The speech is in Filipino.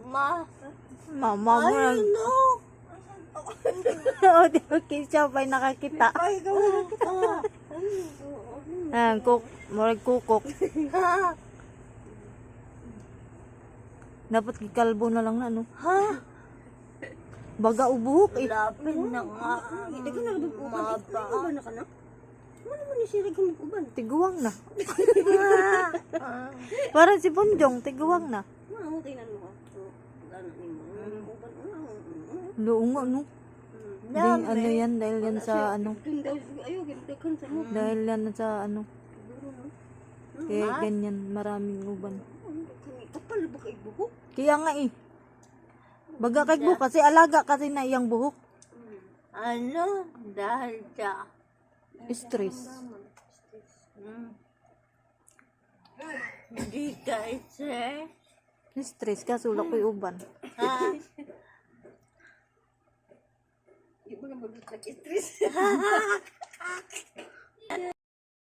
Mama mo Ay, nag... no. O, di ba siya pa'y nakakita. Ay, gawin ka. Ayan, murag kukok. Dapat kikalbo na lang na, no? Ha? Baga ubuhok eh. Lapin na nga. Hindi ka nag-uban. Nag-uban na ka na? Ano naman ni Siri kung mag-uban? Tiguwang na. Parang si Bonjong, tiguwang na. Ano, tingnan mo ka. Ano mo? Uban. Luungo, no? Dahil ano yan, dahil yan sa ano. Ayaw, gindakan sa mo. Dahil yan sa ano. Kaya ganyan, maraming uban. Kapal ba kay buhok? Kaya nga eh. Baga kay buhok kasi alaga kasi na iyang buhok. Ano? Dahil sa Stress. hindi ka isa. Stress ka, sulak ko yung uban. Ha? Di ba ka mag-stress?